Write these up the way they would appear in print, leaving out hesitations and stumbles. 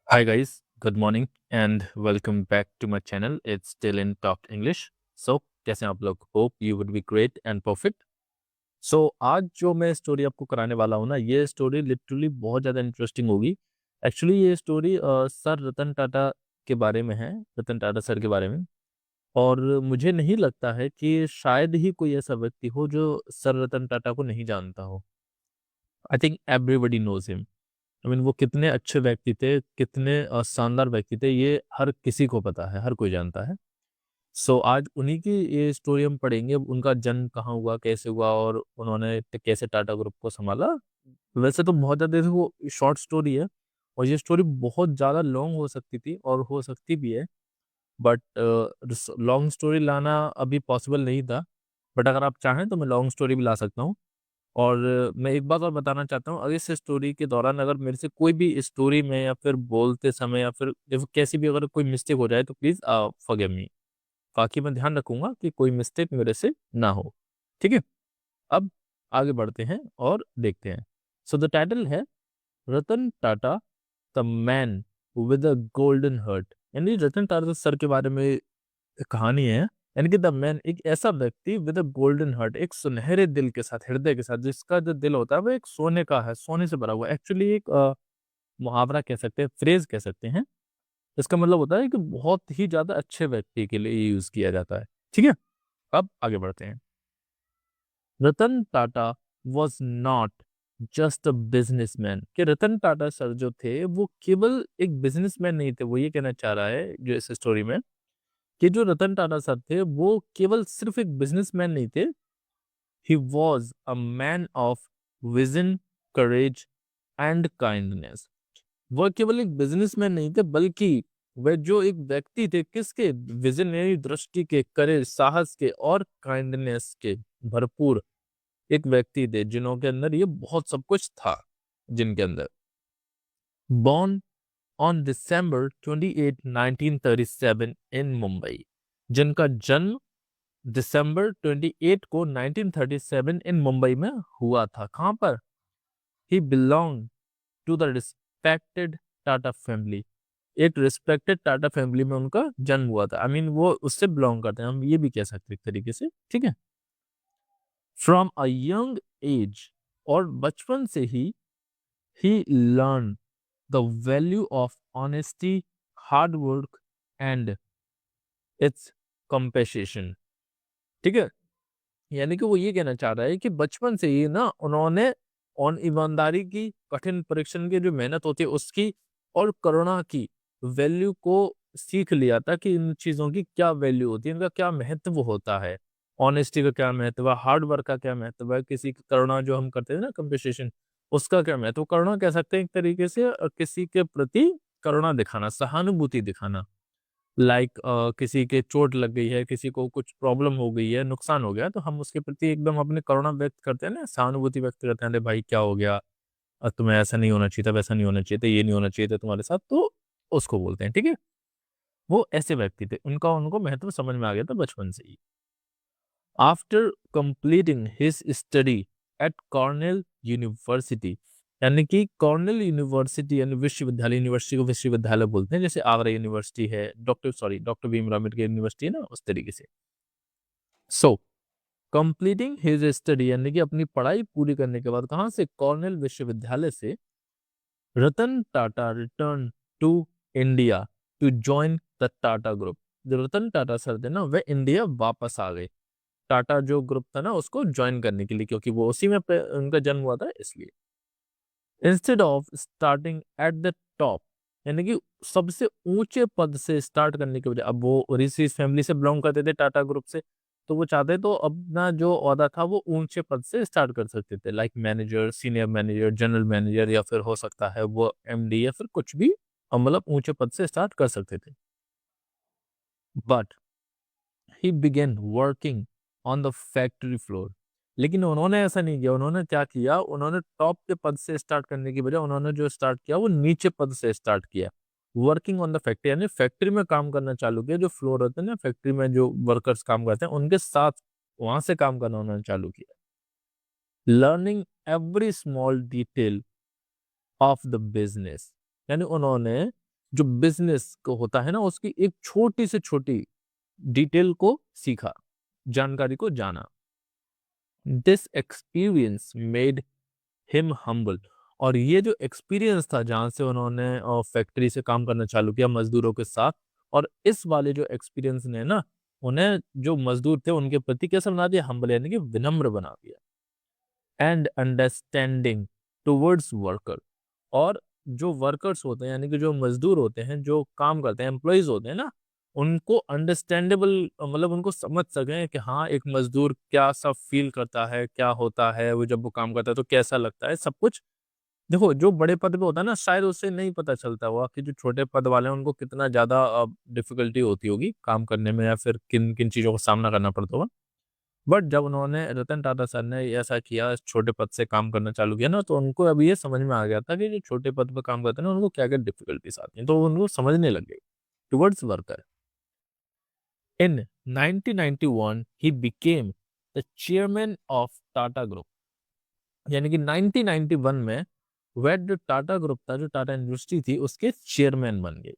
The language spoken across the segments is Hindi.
Hi guys, good morning and welcome back to my channel. It's still in Talk English. So कैसे हैं आप लोग? Hope you would be great and perfect. So आज जो मैं स्टोरी आपको कराने वाला हूँ ना, ये स्टोरी लिटरली बहुत ज़्यादा इंटरेस्टिंग होगी। एक्चुअली ये स्टोरी सर रतन टाटा के बारे में है, रतन टाटा सर के बारे में। और मुझे नहीं लगता है कि शायद ही कोई ऐसा व्यक्ति हो जो सर रतन टाटा को नहीं जानता हो। I think everybody knows him. I mean वो कितने अच्छे व्यक्ति थे, कितने शानदार व्यक्ति थे, ये हर किसी को पता है, हर कोई जानता है। सो आज उन्हीं की ये स्टोरी हम पढ़ेंगे, उनका जन्म कहाँ हुआ, कैसे हुआ और उन्होंने कैसे टाटा ग्रुप को सँभाला। वैसे तो बहुत ज़्यादा देखो शॉर्ट स्टोरी है और ये स्टोरी बहुत ज़्यादा लॉन्ग हो सकती थी और हो सकती भी है, बट लॉन्ग स्टोरी लाना अभी पॉसिबल नहीं था। बट अगर आप चाहें तो मैं लॉन्ग स्टोरी भी ला सकता हूँ। और मैं एक बात और बताना चाहता हूँ, अगर इस स्टोरी के दौरान अगर मेरे से कोई भी स्टोरी में या फिर बोलते समय या फिर देखो कैसी भी अगर कोई मिस्टेक हो जाए तो प्लीज़ फॉरगिव मी। बाकी मैं ध्यान रखूँगा कि कोई मिस्टेक मेरे से ना हो। ठीक है? अब आगे बढ़ते हैं और देखते हैं। सो द टाइटल है Ratan Tata the man with a golden heart. यानी रतन टाटा सर के बारे में कहानी है। यानी कि द मैन एक ऐसा व्यक्ति विद अ गोल्डन हार्ट, एक सुनहरे दिल के साथ, हृदय के साथ, जिसका जो दिल होता है वो एक सोने का है, सोने से भरा हुआ है। एक्चुअली एक मुहावरा कह सकते हैं, फ्रेज कह सकते हैं। इसका मतलब होता है कि बहुत ही ज़्यादा अच्छे व्यक्ति के लिए ये यूज़ किया जाता है। ठीक है? अब आगे बढ़ते हैं। Ratan Tata was not just a businessman, कि रतन टाटा सर जो थे वो केवल एक बिज़नेसमैन नहीं थे। वो ये कहना चाह रहा है जो इस स्टोरी में, कि जो रतन टाटा सर थे वो केवल सिर्फ़ एक बिज़नेसमैन नहीं थे। He was a man of vision, courage and kindness. वह केवल एक बिजनेसमैन नहीं थे, बल्कि वह जो एक व्यक्ति थे किसके, विजनरी दृष्टि के, करेज, साहस के और काइंडनेस के भरपूर एक व्यक्ति थे, जिन्हों के अंदर ये बहुत सब कुछ था, जिनके अंदर। बॉर्न ऑन December 28, 1937 इन मुंबई, जिनका जन्म दिसंबर 28 को 1937 इन मुंबई में हुआ था। कहाँ पर? He belong to the respected Tata family. एक रिस्पेक्टेड टाटा फैमिली में उनका जन्म हुआ था। आई मीन वो उससे बिलोंग करते हैं, हम ये भी कह सकते हैं एक तरीके से। ठीक है? फ्रॉम अ यंग एज, और बचपन से ही learn the value of honesty, hard work and its compassion. ठीक है? यानी कि वो ये कहना चाह रहा है कि बचपन से ही ना उन्होंने ऑन ईमानदारी की, कठिन परिश्रम की जो मेहनत होती है उसकी और करुणा की वैल्यू को सीख लिया था, कि इन चीज़ों की क्या वैल्यू होती है, इनका क्या महत्व होता है। ऑनेस्टी का क्या महत्व है, हार्ड वर्क का क्या महत्व है, किसी की करुणा जो हम करते हैं ना, कंपनसेशन, उसका क्या महत्व। करुणा कह सकते हैं एक तरीके से किसी के प्रति करुणा दिखाना, सहानुभूति दिखाना। लाइक किसी के चोट लग गई है, किसी को कुछ प्रॉब्लम हो गई है, नुकसान हो गया, तो हम उसके प्रति एकदम अपनी करुणा व्यक्त करते हैं ना, सहानुभूति व्यक्त करते हैं, अरे भाई क्या हो गया? तुम्हें ऐसा नहीं होना चाहिए था, वैसा नहीं होना चाहिए था, ये नहीं होना चाहिए था तुम्हारे साथ, तो उसको बोलते हैं। ठीक है? वो ऐसे व्यक्ति थे, उनका उनको महत्व समझ में आ गया था बचपन से ही। After completing his study at Cornell University, यानी कि कॉर्नेल यूनिवर्सिटी यानी विश्वविद्यालय, यूनिवर्सिटी को विश्वविद्यालय बोलते हैं, जैसे आगरा यूनिवर्सिटी है, डॉक्टर भीमराव अम्बेडकर यूनिवर्सिटी है ना, उस तरीके से। सो कंप्लीटिंग हिज स्टडी, यानी कि अपनी पढ़ाई पूरी करने के बाद कहाँ से, कॉर्नेल विश्वविद्यालय से, Ratan Tata return to India to join the Tata group. जो रतन टाटा सर थे ना, वे इंडिया वापस आ गए टाटा जो ग्रुप था ना उसको ज्वाइन करने के लिए, क्योंकि वो उसी में उनका जन्म हुआ था, इसलिए। Instead of starting at the top, यानी कि सबसे ऊंचे पद से स्टार्ट करने के बजाय, अब वो ऋषि फैमिली से बिलोंग करते थे, टाटा ग्रुप से, तो वो चाहते तो अपना जो ओहदा था वो ऊंचे पद से स्टार्ट कर सकते थे, like manager, senior manager, general manager, या फिर हो सकता है वो एमडी, या फिर कुछ भी, मतलब ऊंचे पद से स्टार्ट कर सकते थे। But he begin working on the factory floor, लेकिन उन्होंने ऐसा नहीं किया। उन्होंने क्या किया, उन्होंने टॉप के पद से स्टार्ट करने की बजाय उन्होंने जो स्टार्ट किया वो नीचे पद से स्टार्ट किया। वर्किंग ऑन द फैक्ट्री, यानी फैक्ट्री में काम करना चालू किया। जो फ्लोर होते हैं ना फैक्ट्री में, जो वर्कर्स काम करते हैं उनके साथ वहां से काम करना उन्होंने चालू किया। Learning every small detail of the business, यानी उन्होंने जो बिजनेस को होता है ना, उसकी एक छोटी से छोटी डिटेल को सीखा, जानकारी को जाना। This experience made him humble. और ये जो एक्सपीरियंस था जहां से उन्होंने फैक्ट्री से काम करना चालू किया मजदूरों के साथ, और इस वाले जो एक्सपीरियंस ने ना उन्हें जो मजदूर थे उनके प्रति कैसा बना दिया, हम्बल यानी कि विनम्र बना दिया। And understanding towards worker. और जो वर्कर्स होते हैं यानी कि जो मजदूर होते हैं, जो काम करते हैं, एम्प्लॉइज होते हैं ना, उनको अंडरस्टैंडेबल, मतलब उनको समझ सकें कि हाँ एक मजदूर क्या सब फील करता है, क्या होता है वो जब वो काम करता है तो कैसा लगता है सब कुछ। देखो जो बड़े पद पे होता है ना, शायद उससे नहीं पता चलता हुआ कि जो छोटे पद वाले हैं उनको कितना ज्यादा डिफिकल्टी होती होगी काम करने में, या फिर किन किन चीजों का सामना करना पड़ता होगा। बट जब उन्होंने, रतन टाटा सर ने ऐसा किया, छोटे पद से काम करना चालू किया ना, तो उनको अब ये समझ में आ गया था कि जो छोटे पद पर काम करते हैं ना उनको क्या क्या डिफिकल्टीज आती हैं, तो उनको समझने लग गई towards worker. In 1991 he became the chairman of Tata group. यानी कि 1991 में वह जो टाटा ग्रुप था, जो टाटा इंडस्ट्री थी, उसके चेयरमैन बन गए।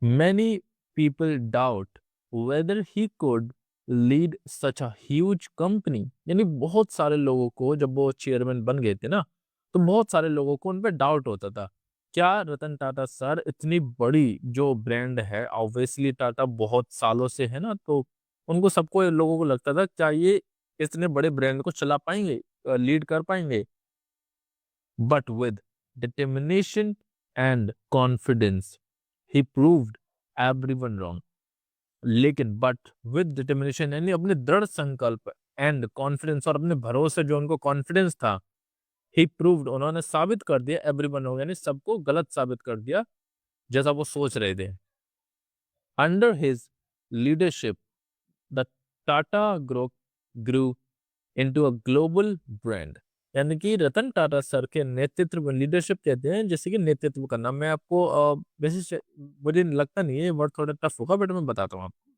Many people doubt whether he could lead such a huge company। यानी बहुत सारे लोगों को, जब वो चेयरमैन बन गए थे ना, तो बहुत सारे लोगों को उन पे डाउट होता था, क्या रतन टाटा सर इतनी बड़ी जो ब्रांड है, ऑब्वियसली टाटा बहुत सालों से है ना, तो उनको सबको, लोगों को लगता था क्या ये इतने बड़े ब्रांड को चला पाएंगे, लीड कर पाएंगे। But with determination and confidence he proved everyone wrong. लेकिन बट विद डिटर्मिनेशन यानी अपने दृढ़ संकल्प एंड कॉन्फिडेंस, और अपने भरोसे जो उनको कॉन्फिडेंस था, ही प्रूव्ड, उन्होंने साबित कर दिया एवरीवन रॉन्ग, यानी सबको गलत साबित कर दिया जैसा वो सोच रहे थे। Under his leadership the Tata group grew into a global brand. यानी कि रतन टाटा सर के नेतृत्व में, लीडरशिप कहते हैं जैसे कि नेतृत्व करना, मैं आपको वैसे मुझे लगता नहीं है ये वर्ड थोड़ा टफ होगा, बट मैं बताता हूँ आपको।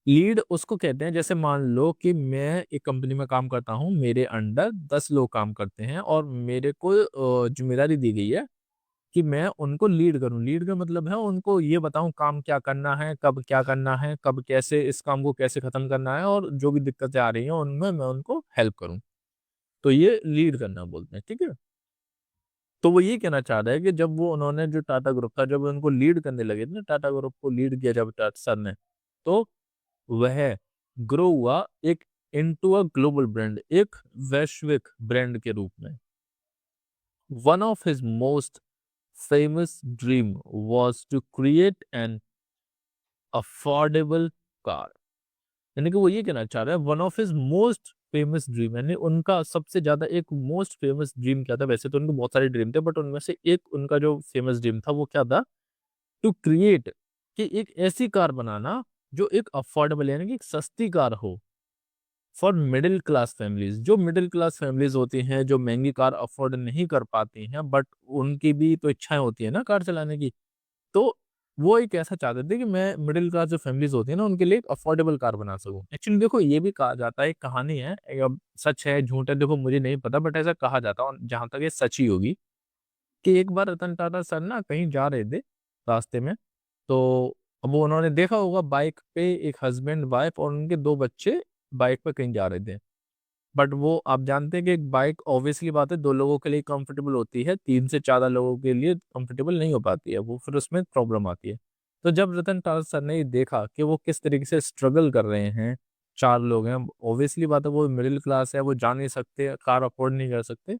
लीड उसको कहते हैं, जैसे मान लो कि मैं एक कंपनी में काम करता हूँ, मेरे अंडर 10 लोग काम करते हैं और मेरे को जिम्मेदारी दी गई है कि मैं उनको लीड करूं। लीड का मतलब है उनको ये बताऊं काम क्या करना है, कब क्या करना है, कब कैसे इस काम को कैसे खत्म करना है, और जो भी दिक्कतें आ रही हैं उनमें मैं उनको हेल्प करूं। तो ये लीड करना बोलते हैं, ठीक है। तो वो ये कहना चाह रहा है कि जब वो, उन्होंने जो टाटा ग्रुप था, जब उनको लीड करने लगे थे ना, टाटा ग्रुप को लीड किया जब टाटा सर ने, तो वह ग्रो हुआ एक इनटू अ ग्लोबल ब्रांड, एक वैश्विक ब्रांड के रूप में। One of his most famous dream was to create an affordable car। यानी कि वो ये कहना चाह रहा है, one of his most famous dream, यानी उनका सबसे ज्यादा एक मोस्ट फेमस ड्रीम क्या था, वैसे तो उनके बहुत सारे ड्रीम थे, बट उनमें से एक उनका जो फेमस ड्रीम था वो क्या था, टू क्रिएट, कि एक ऐसी कार बनाना जो एक अफोर्डेबल यानी कि एक सस्ती कार हो फॉर मिडिल क्लास फैमिलीज। जो मिडिल क्लास फैमिलीज होती हैं, जो महंगी कार अफोर्ड नहीं कर पाती हैं, बट उनकी भी तो इच्छाएं होती है ना कार चलाने की, तो वो एक ऐसा चाहते थे कि मैं मिडिल क्लास जो फैमिलीज होती है ना उनके लिए एक अफोर्डेबल कार बना सकूं। एक्चुअली देखो ये भी कहा जाता है, एक कहानी है, अब सच है झूठ है देखो मुझे नहीं पता, बट ऐसा कहा जाता है, और जहां तक ये सच ही होगी, कि एक बार रतन टाटा सर ना कहीं जा रहे थे रास्ते में, तो अब वो उन्होंने देखा होगा बाइक पे एक हस्बैंड वाइफ और उनके दो बच्चे बाइक पे कहीं जा रहे थे। बट वो आप जानते हैं कि एक बाइक ऑब्वियसली बात है दो लोगों के लिए कंफर्टेबल होती है, तीन से ज्यादा लोगों के लिए कंफर्टेबल नहीं हो पाती है वो, फिर उसमें प्रॉब्लम आती है। तो जब रतन टाटा सर ने ये देखा कि वो किस तरीके से स्ट्रगल कर रहे हैं, चार लोग हैं, ऑब्वियसली बात है वो मिडिल क्लास है, वो जा नहीं सकते, कार अफोर्ड नहीं कर सकते,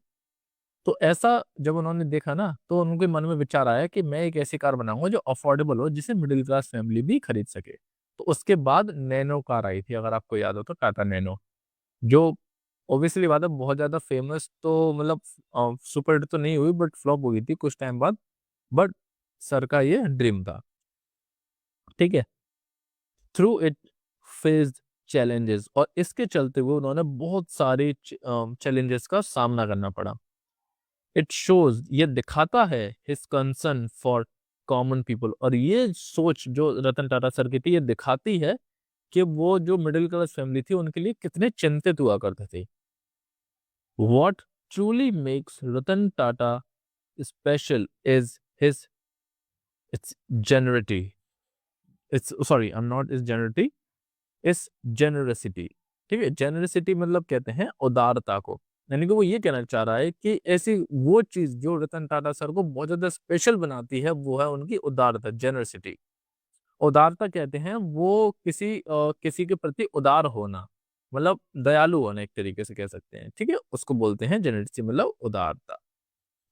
तो ऐसा जब उन्होंने देखा ना, तो उनके मन में विचार आया कि मैं एक ऐसी कार बनाऊंगा जो अफोर्डेबल हो, जिसे मिडिल क्लास फैमिली भी खरीद सके। तो उसके बाद नैनो कार आई थी, अगर आपको याद हो तो, टाटा नैनो, जो ऑब्वियसली बात है बहुत ज्यादा फेमस, तो मतलब सुपर हिट तो नहीं हुई, बट फ्लॉप हो गई थी कुछ टाइम बाद। बट सर का ये ड्रीम था, ठीक है। थ्रू इट फेस्ड चैलेंजेस, और इसके चलते हुए उन्होंने बहुत सारे चैलेंजेस का सामना करना पड़ा। इट शोज, ये दिखाता है, his concern for common people, और ये सोच जो रतन टाटा सर की थी ये दिखाती है कि वो जो मिडिल क्लास फैमिली थी उनके लिए कितने चिंतित हुआ करते थे। What truly makes Ratan Tata special is his its generosity, it's sorry I am not is generosity, इस जेनरसिटी। ठीक है, जेनरसिटी मतलब कहते हैं उदारता को, यानी कि वो ये कहना चाह रहा है कि ऐसी वो चीज जो रतन टाटा सर को बहुत ज्यादा स्पेशल बनाती है वो है उनकी उदारता, जेनरसिटी। उदारता कहते हैं वो किसी के प्रति उदार होना, मतलब दयालु होना एक तरीके से कह सकते हैं। ठीक है, उसको बोलते हैं जेनरसिटी, मतलब उदारता।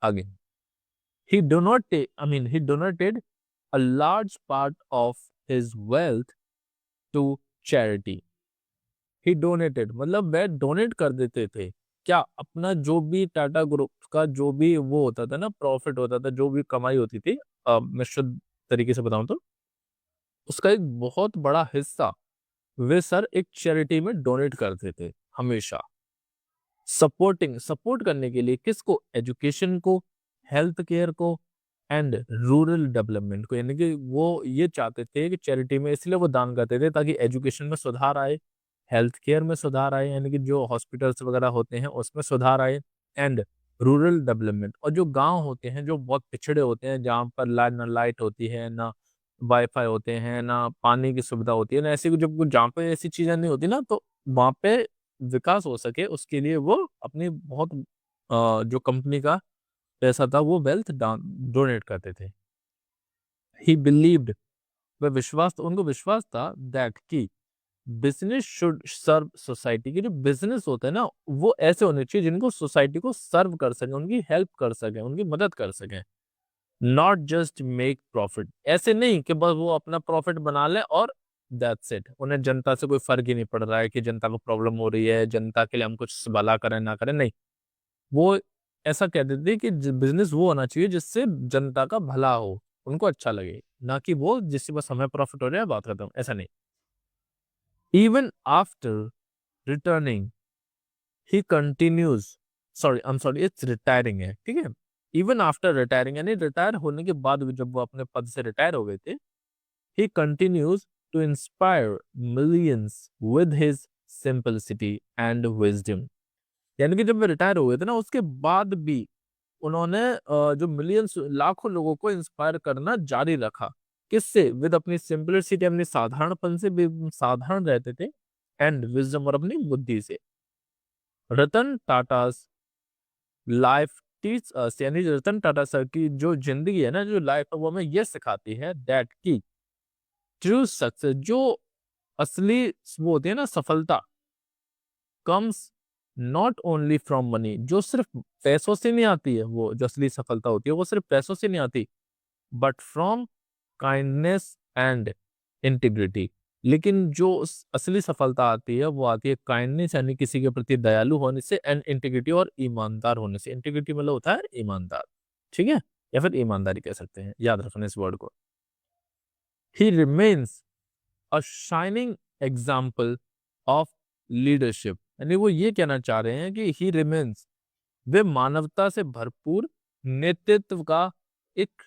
आगे, he donated, I mean, he donated a large part of his wealth to charity. He donated मतलब वह डोनेट कर देते थे क्या, अपना जो भी टाटा ग्रुप का जो भी वो होता था ना, प्रॉफिट होता था, जो भी कमाई होती थी, मैं शुद्ध तरीके से बताऊं तो उसका एक बहुत बड़ा हिस्सा वे सर एक चैरिटी में डोनेट करते थे हमेशा। सपोर्ट करने के लिए किसको, एजुकेशन को, हेल्थ केयर को एंड रूरल डेवलपमेंट को, यानी कि वो ये चाहते थे कि चैरिटी में इसलिए वो दान करते थे ताकि एजुकेशन में सुधार आए, हेल्थ केयर में सुधार आए, यानी कि जो हॉस्पिटल्स वगैरह होते हैं उसमें सुधार आए, एंड रूरल डेवलपमेंट, और जो गांव होते हैं जो बहुत पिछड़े होते हैं जहाँ पर ना लाइट होती है, ना वाईफाई होते हैं, ना पानी की सुविधा होती है, ना ऐसी जब जहाँ पे ऐसी चीजें नहीं होती ना, तो वहाँ पे विकास हो सके उसके लिए वो अपनी बहुत जो कंपनी का पैसा था वो वेल्थ डोनेट करते थे। ही बिलीव्ड, वह विश्वास, उनको विश्वास था दैट कि बिजनेस शुड सर्व सोसाइटी, की जो बिजनेस होते हैं ना वो ऐसे होने चाहिए जिनको सोसाइटी को सर्व कर सके, उनकी हेल्प कर सके, उनकी मदद कर सके। नॉट जस्ट मेक प्रॉफिट, ऐसे नहीं कि बस वो अपना प्रॉफिट बना ले और दैट्स इट, उन्हें जनता से कोई फर्क ही नहीं पड़ रहा है कि जनता को प्रॉब्लम हो रही है, जनता के लिए हम कुछ भला करें ना करें, नहीं। वो ऐसा कह देते कि बिजनेस वो होना चाहिए जिससे जनता का भला हो, उनको अच्छा लगे, ना कि वो जिससे बस हमें प्रॉफिट हो रहा है बात करता हूँ, ऐसा नहीं। Even after returning he continues, sorry I am sorry it's retiring है, ठीक है। इवन आफ्टर रिटायरिंग यानी रिटायर होने के बाद भी, जब वो अपने पद से रिटायर हो गए थे, he continues to inspire millions with his simplicity and wisdom। यानी कि जब वे रिटायर हो गए थे ना उसके बाद भी उन्होंने जो मिलियंस लाखों लोगों को इंस्पायर करना जारी रखा, किससे, विद अपनी सिंपलिसिटी, अपनी साधारणपन से भी साधारण रहते थे, एंड विजडम और अपनी बुद्धि से। Ratan Tata life teach us, यानी रतन टाटा सर की जो जिंदगी है ना, जो लाइफ है, वो हमें ये सिखाती है दैट की ट्रू सक्सेस, जो असली वो होती है ना सफलता, comes not only from money, जो सिर्फ पैसों से नहीं आती है, वो जो असली सफलता होती है वो सिर्फ पैसों से नहीं आती, but from kindness and integrity. लेकिन जो असली सफलता आती है वो आती है काइंडनेस, यानी किसी के प्रति दयालु होने से, एंड इंटीग्रिटी और ईमानदार होने से। इंटीग्रिटी मतलब होता है ईमानदार, ठीक है, या फिर ईमानदारी कह सकते हैं, याद रखना इस वर्ड को। ही remains a shining example of leadership, यानी वो ये कहना चाह रहे हैं कि ही रिमेन्स, वे मानवता से भरपूर नेतृत्व का एक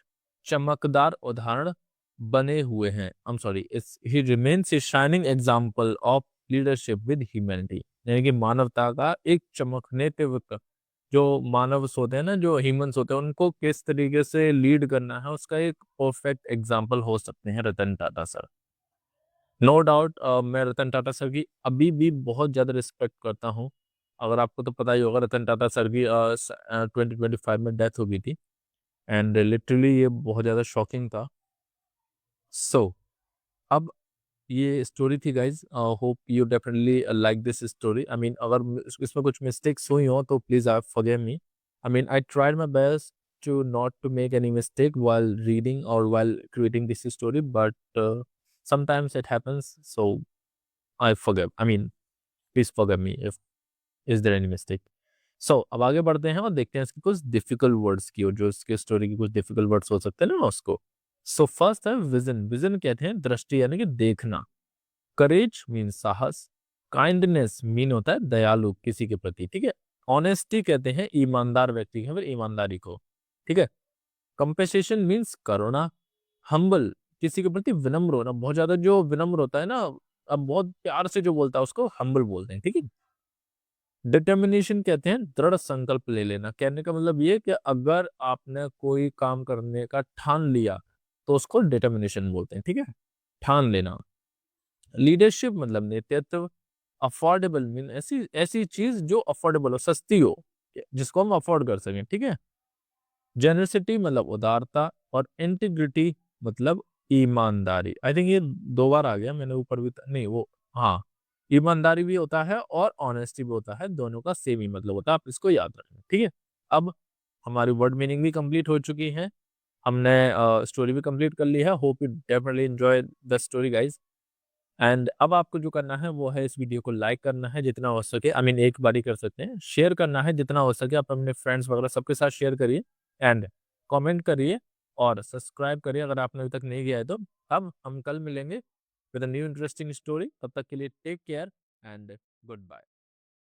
चमकदार उदाहरण बने हुए हैं। I am sorry, it's he remains a shining example of leadership with humanity, यानी कि मानवता का एक चमक, नेतृत्व का, जो मानव होते हैं ना, जो ह्यूमंस होते हैं, उनको किस तरीके से लीड करना है उसका एक परफेक्ट एग्जाम्पल हो सकते हैं Ratan Tata sir. No doubt मैं रतन टाटा सर की अभी भी बहुत ज़्यादा रिस्पेक्ट करता हूँ। अगर आपको तो पता ही होगा रतन टाटा सर की 2025 में डेथ हो गई थी, एंड लिटरली ये बहुत ज़्यादा शॉकिंग था। सो अब ये स्टोरी थी guys, hope you definitely like this story. I mean अगर इसमें कुछ मिस्टेक्स हुई हो तो प्लीज़ आप forgive me. I mean I tried my best to not to make any mistake while reading or while creating this story, but sometimes it happens, so I forgive, I mean please forgive me if is there any mistake। so अब आगे बढ़ते हैं और देखते हैं इसके कुछ डिफिकल्ट वर्ड्स की, और जो इसके स्टोरी की कुछ डिफिकल्ट वर्ड्स हो सकते हैं ना उसको। सो फर्स्ट है विजन। विजन कहते हैं दृष्टि, यानी कि देखना। करेज मीन साहस। काइंडनेस मीन होता है दयालु किसी के प्रति, ठीक है। ऑनेस्टी कहते हैं ईमानदार व्यक्ति की, फिर ईमानदारी को, ठीक है। कंपेसेशन मीन्स करुणा। हम्बल किसी के प्रति विनम्र होना, बहुत ज्यादा जो विनम्र होता है ना, अब बहुत प्यार से जो बोलता है उसको हम्बल बोलते हैं, ठीक है। डिटर्मिनेशन कहते हैं दृढ़ संकल्प ले लेना। कहने का मतलब ये कि अगर आपने कोई काम करने का ठान लिया तो उसको डिटर्मिनेशन बोलते हैं, ठीक है, ठान लेना। लीडरशिप मतलब नेतृत्व। अफोर्डेबल मीन ऐसी ऐसी चीज जो अफोर्डेबल हो, सस्ती हो, जिसको हम अफोर्ड कर सकें, ठीक है। जेनरसिटी मतलब उदारता, और इंटीग्रिटी मतलब ईमानदारी। आई थिंक ये 2 बार आ गया, मैंने ऊपर भी नहीं वो, हाँ, ईमानदारी भी होता है और ऑनेस्टी भी होता है, दोनों का सेम ही मतलब होता है, आप इसको याद रखें, ठीक है। अब हमारी वर्ड मीनिंग भी कंप्लीट हो चुकी है, हमने स्टोरी भी कंप्लीट कर ली है। Hope you definitely enjoy the story guys. And अब आपको जो करना है वो है इस वीडियो को लाइक करना है जितना हो सके, आई मीन एक बार ही कर सकते हैं, शेयर करना है जितना हो सके, आप अपने फ्रेंड्स वगैरह सबके साथ शेयर करिए, एंड कमेंट करिए और सब्सक्राइब करिए अगर आपने अभी तक नहीं किया है तो। अब हम कल मिलेंगे with a new interesting story, तब तक के लिए take care and good bye.